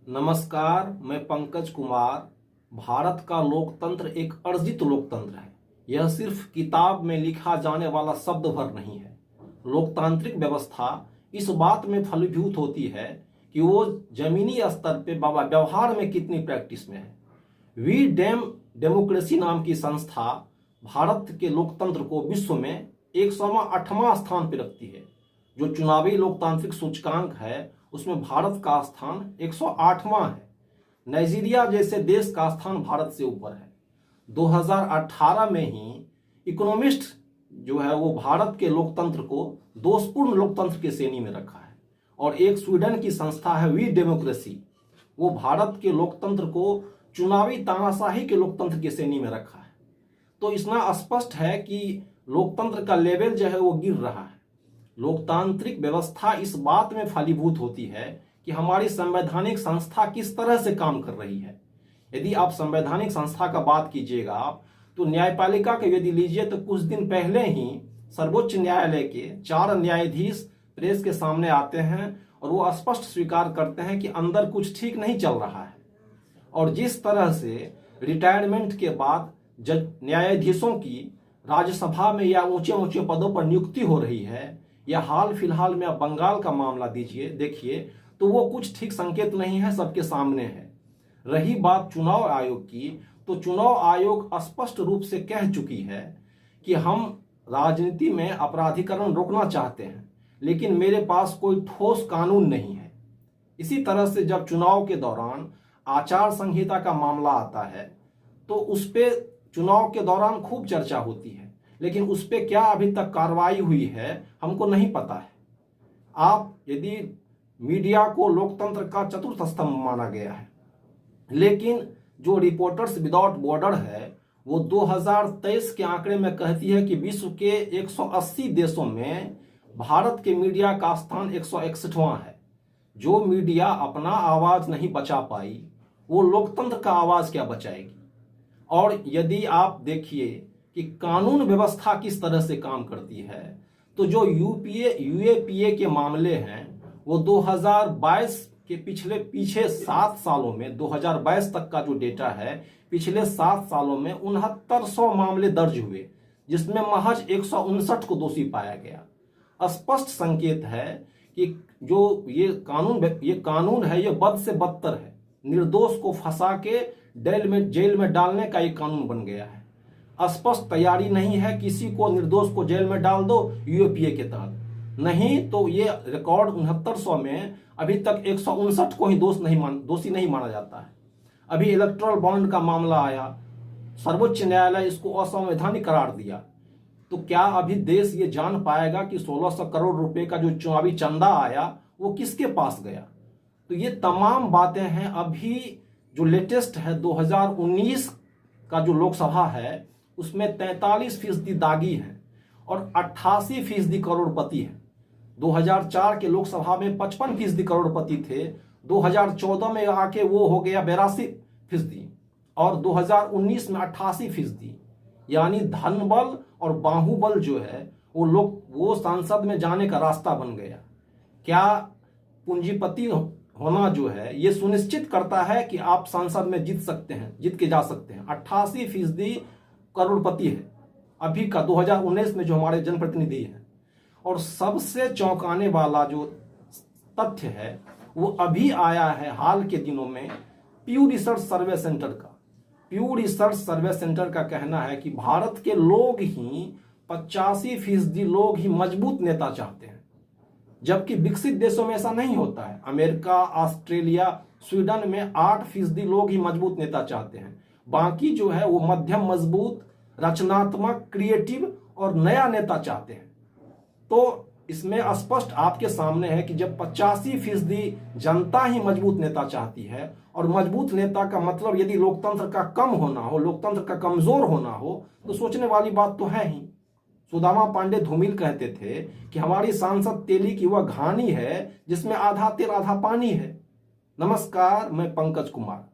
नमस्कार, मैं पंकज कुमार। भारत का लोकतंत्र एक अर्जित लोकतंत्र है। यह सिर्फ किताब में लिखा जाने वाला शब्द भर नहीं है। लोकतांत्रिक व्यवस्था इस बात में फलीभूत होती है कि वो जमीनी स्तर पे व्यवहार में कितनी प्रैक्टिस में है। वी डेमोक्रेसी नाम की संस्था भारत के लोकतंत्र को विश्व में 108वां स्थान पर रखती है। जो चुनावी लोकतांत्रिक सूचकांक है उसमें भारत का स्थान 108वां है। नाइजीरिया जैसे देश का स्थान भारत से ऊपर है। 2018 में ही इकोनॉमिस्ट जो है वो भारत के लोकतंत्र को दोषपूर्ण लोकतंत्र की श्रेणी में रखा है। और एक स्वीडन की संस्था है वी डेमोक्रेसी, वो भारत के लोकतंत्र को चुनावी तानाशाही के लोकतंत्र की श्रेणी में रखा है। तो इतना स्पष्ट है कि लोकतंत्र का लेवल जो है वो गिर रहा है। लोकतांत्रिक व्यवस्था इस बात में फलीभूत होती है कि हमारी संवैधानिक संस्था किस तरह से काम कर रही है। यदि आप संवैधानिक संस्था का बात कीजिएगा तो न्यायपालिका के यदि लीजिए तो कुछ दिन पहले ही सर्वोच्च न्यायालय के 4 न्यायाधीश प्रेस के सामने आते हैं और वो स्पष्ट स्वीकार करते हैं कि अंदर कुछ ठीक नहीं चल रहा है। और जिस तरह से रिटायरमेंट के बाद न्यायाधीशों की राज्यसभा में या ऊंचे ऊंचे पदों पर नियुक्ति हो रही है, या हाल फिलहाल में आप बंगाल का मामला देखिए तो वो कुछ ठीक संकेत नहीं है, सबके सामने है। रही बात चुनाव आयोग की, तो चुनाव आयोग स्पष्ट रूप से कह चुकी है कि हम राजनीति में अपराधीकरण रोकना चाहते हैं, लेकिन मेरे पास कोई ठोस कानून नहीं है। इसी तरह से जब चुनाव के दौरान आचार संहिता का मामला आता है तो उस पे चुनाव के दौरान खूब चर्चा होती है, लेकिन उस पर क्या अभी तक कार्रवाई हुई है हमको नहीं पता है। आप यदि मीडिया को लोकतंत्र का चतुर्थ स्तंभ माना गया है, लेकिन जो रिपोर्टर्स विदाउट बॉर्डर है वो 2023 के आंकड़े में कहती है कि विश्व के 180 देशों में भारत के मीडिया का स्थान 161वां है। जो मीडिया अपना आवाज नहीं बचा पाई वो लोकतंत्र का आवाज क्या बचाएगी। और यदि आप देखिए कि कानून व्यवस्था किस तरह से काम करती है, तो जो यूएपीए के मामले हैं वो 2022 के पीछे 7 सालों में 2022 तक का जो डेटा है, पिछले 7 सालों में 6900 मामले दर्ज हुए, जिसमें महज 159 को दोषी पाया गया। स्पष्ट संकेत है कि जो ये कानून है ये बद से बदतर है। निर्दोष को फंसा के जेल में डालने का एक कानून बन गया है। स्पष्ट तैयारी नहीं है, किसी को निर्दोष को जेल में डाल दो यूएपीए के तहत, नहीं तो ये रिकॉर्ड 6900 में अभी तक 159 को ही दोषी नहीं माना जाता है। अभी इलेक्टोरल बॉन्ड का मामला आया, सर्वोच्च न्यायालय इसको असंवैधानिक करार दिया। तो क्या अभी देश ये जान पाएगा कि 1600 करोड़ रुपए का जो चुनावी चंदा आया वो किसके पास गया। तो ये तमाम बातें हैं। अभी जो लेटेस्ट है 2019 का जो लोकसभा है उसमें 43% दागी हैं और 88% करोड़पति हैं। 2004 के लोकसभा में 55% करोड़पति थे, 2014 में आके वो हो गया 82% और 2019 में 88%। यानी धनबल और बाहुबल जो है वो सांसद में जाने का रास्ता बन गया। क्या पूंजीपति होना जो है ये सुनिश्चित करता है कि आप संसद में जीत के जा सकते हैं। 88% करोड़पति है अभी का 2019 में जो हमारे जनप्रतिनिधि हैं। और सबसे चौंकाने वाला जो तथ्य है वो अभी आया है हाल के दिनों में प्यू रिसर्च सर्वे सेंटर का। प्यू रिसर्च सर्वे सेंटर का कहना है कि भारत के लोग ही 85% लोग ही मजबूत नेता चाहते हैं, जबकि विकसित देशों में ऐसा नहीं होता है। अमेरिका, ऑस्ट्रेलिया, स्वीडन में 8% लोग ही मजबूत नेता चाहते हैं। बाकी जो है वो मध्यम मजबूत, रचनात्मक, क्रिएटिव और नया नेता चाहते हैं। तो इसमें स्पष्ट आपके सामने है कि जब 85% जनता ही मजबूत नेता चाहती है, और मजबूत नेता का मतलब यदि लोकतंत्र का कम होना हो, लोकतंत्र का कमजोर होना हो, तो सोचने वाली बात तो है ही। सुदामा पांडे धूमिल कहते थे कि हमारी सांसद तेली की वह घानी है जिसमें आधा तेल आधा पानी है। नमस्कार, मैं पंकज कुमार।